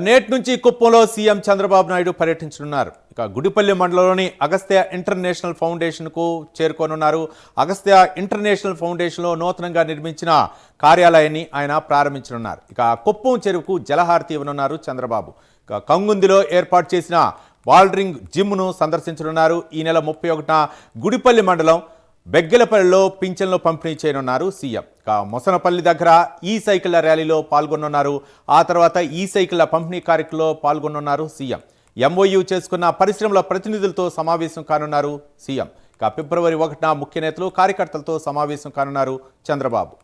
నేటి నుంచి కుప్పంలో సీఎం చంద్రబాబు నాయుడు పర్యటించనున్నారు. గుడిపల్లి మండలంలోని అగస్త్య ఇంటర్నేషనల్ ఫౌండేషన్కు చేరుకోనున్నారు. అగస్త్య ఇంటర్నేషనల్ ఫౌండేషన్లో నూతనంగా నిర్మించిన కార్యాలయాన్ని ఆయన ప్రారంభించనున్నారు. కుప్పం చెరువుకు జలహారతి ఇవ్వనున్నారు చంద్రబాబు. కంగుందిలో ఏర్పాటు చేసిన బాల్డరింగ్ జిమ్ను సందర్శించనున్నారు. ఈ నెల 31న గుడిపల్లి మండలం బెగ్గెలపల్లిలో పింఛన్లు పంపిణీ చేయనున్నారు సీఎం. మొసనపల్లి దగ్గర ఈ సైకిళ్ల ర్యాలీలో పాల్గొనున్నారు. ఆ తర్వాత ఈ సైకిళ్ల పంపిణీ కార్యక్రమంలో పాల్గొనున్నారు సీఎం. ఎంఓయూ చేసుకున్న పరిశ్రమల ప్రతినిధులతో సమావేశం కానున్నారు సీఎం. ఫిబ్రవరి 1న ముఖ్య నేతలు కార్యకర్తలతో సమావేశం కానున్నారు చంద్రబాబు.